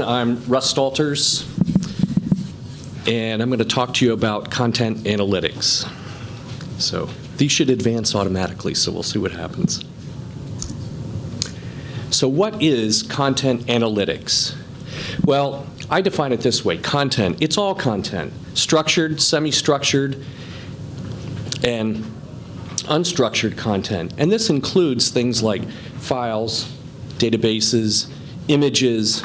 I'm Russ Stalters, and I'm going to talk to you about content analytics. So these should advance automatically, so we'll see what happens. So what is content analytics? Well, I define it this way. Content, it's all content. Structured, semi-structured, and unstructured content. And this includes things like files, databases, images,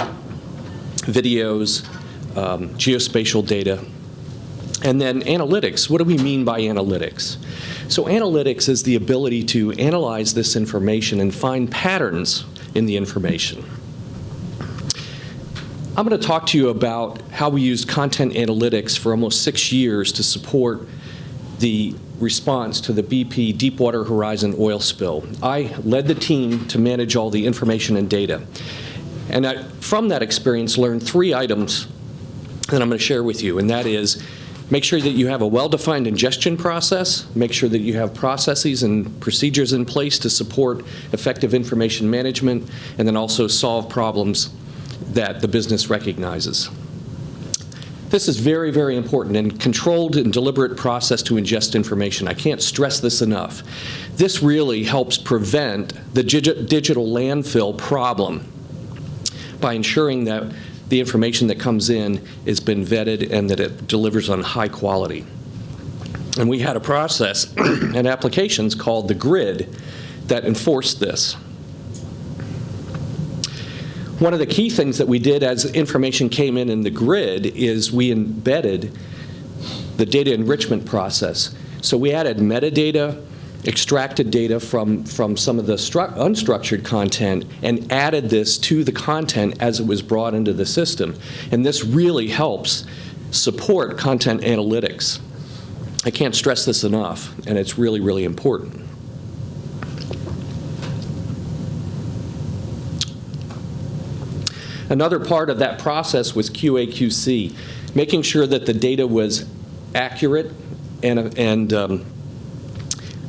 videos, geospatial data, and then analytics. What do we mean by analytics? So analytics is the ability to analyze this information and find patterns in the information. I'm going to talk to you about how we used content analytics for almost 6 years to support the response to the BP Deepwater Horizon oil spill. I led the team to manage all the information and data. And I, from that experience, learned 3 items that I'm going to share with you, and that is make sure that you have a well-defined ingestion process, make sure that you have processes and procedures in place to support effective information management, and then also solve problems that the business recognizes. This is very, very important, and controlled and deliberate process to ingest information. I can't stress this enough. This really helps prevent the digital landfill problem by ensuring that the information that comes in has been vetted and that it delivers on high quality. And we had a process and applications called the grid that enforced this. One of the key things that we did as information came in the grid is we embedded the data enrichment process. So we added metadata, extracted data from some of the unstructured content and added this to the content as it was brought into the system. And this really helps support content analytics. I can't stress this enough, and it's really, really important. Another part of that process was QAQC, making sure that the data was accurate and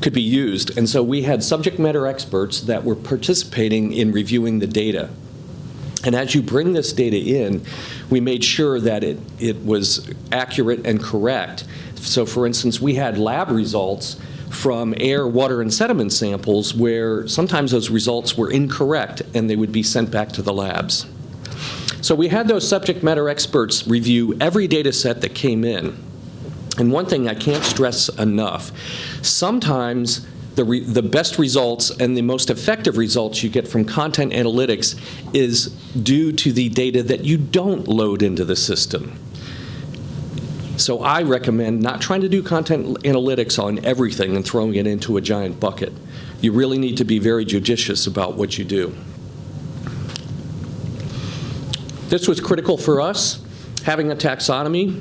could be used. And so we had subject matter experts that were participating in reviewing the data. And as you bring this data in, we made sure that it was accurate and correct. So for instance, we had lab results from air, water, and sediment samples where sometimes those results were incorrect and they would be sent back to the labs. So we had those subject matter experts review every data set that came in. And one thing I can't stress enough, sometimes the best results and the most effective results you get from content analytics is due to the data that you don't load into the system. So I recommend not trying to do content analytics on everything and throwing it into a giant bucket. You really need to be very judicious about what you do. This was critical for us, having a taxonomy,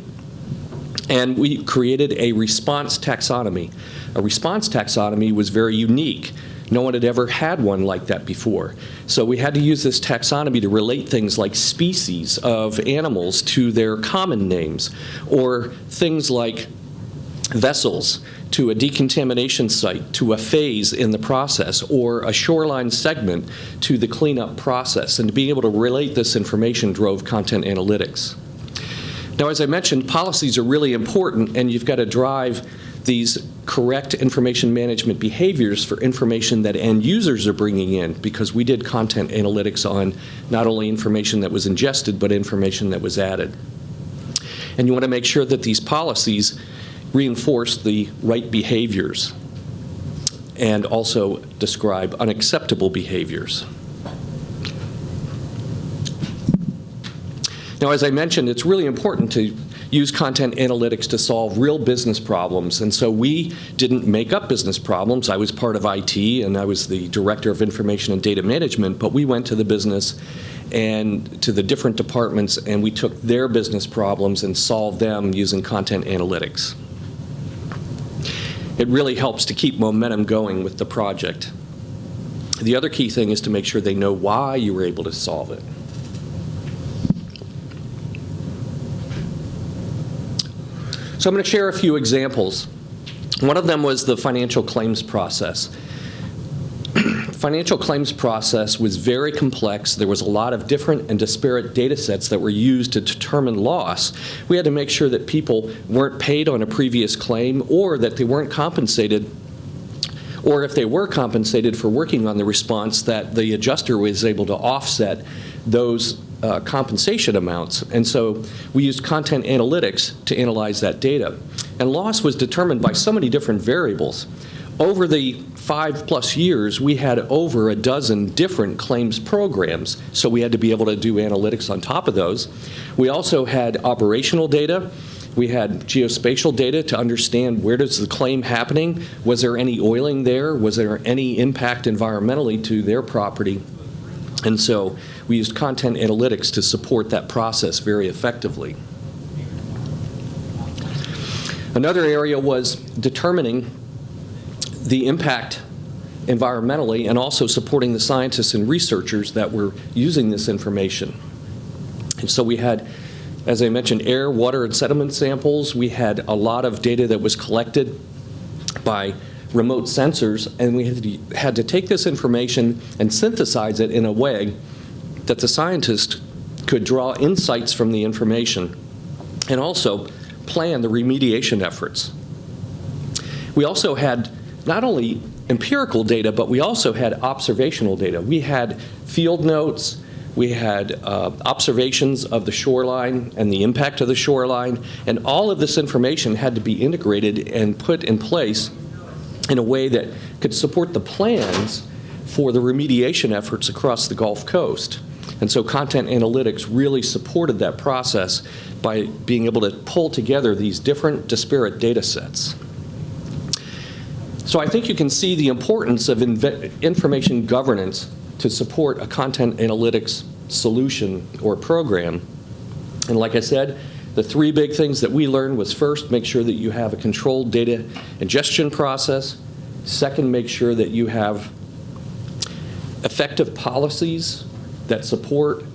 and we created a response taxonomy. A response taxonomy was very unique. No one had ever had one like that before. So we had to use this taxonomy to relate things like species of animals to their common names, or things like vessels to a decontamination site, to a phase in the process, or a shoreline segment to the cleanup process. And to be able to relate this information drove content analytics. Now, as I mentioned, policies are really important, and you've got to drive these correct information management behaviors for information that end users are bringing in, because we did content analytics on not only information that was ingested, but information that was added. And you want to make sure that these policies reinforce the right behaviors and also describe unacceptable behaviors. Now, as I mentioned, it's really important to use content analytics to solve real business problems. And so we didn't make up business problems. I was part of IT, and I was the director of information and data management, but we went to the business and to the different departments, and we took their business problems and solved them using content analytics. It really helps to keep momentum going with the project. The other key thing is to make sure they know why you were able to solve it. So I'm going to share a few examples. One of them was the financial claims process. financial claims process was very complex. There was a lot of different and disparate data sets that were used to determine loss. We had to make sure that people weren't paid on a previous claim, or that they weren't compensated, or if they were compensated for working on the response, that the adjuster was able to offset those compensation amounts. And so we used content analytics to analyze that data. And loss was determined by so many different variables. Over the 5+ years, we had over a dozen different claims programs, so we had to be able to do analytics on top of those. We also had operational data. We had geospatial data to understand where does the claim happening, was there any oiling there, was there any impact environmentally to their property. And so we used content analytics to support that process very effectively. Another area was determining the impact environmentally and also supporting the scientists and researchers that were using this information. And so we had, as I mentioned, air, water, and sediment samples. We had a lot of data that was collected by remote sensors, and we had to take this information and synthesize it in a way that the scientist could draw insights from the information and also plan the remediation efforts. We also had not only empirical data, but we also had observational data. We had field notes, we had observations of the shoreline and the impact of the shoreline, and all of this information had to be integrated and put in place in a way that could support the plans for the remediation efforts across the Gulf Coast. And so content analytics really supported that process by being able to pull together these different disparate data sets. So I think you can see the importance of information governance to support a content analytics solution or program. And like I said, the three big things that we learned was, first, make sure that you have a controlled data ingestion process. Second, make sure that you have effective policies that support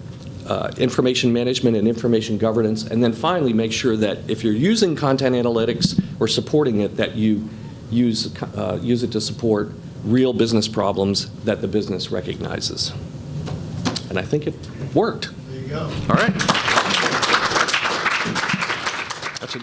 information management and information governance. And then finally, make sure that if you're using content analytics or supporting it, that you use it to support real business problems that the business recognizes. And I think it worked. There you go. All right. That's it.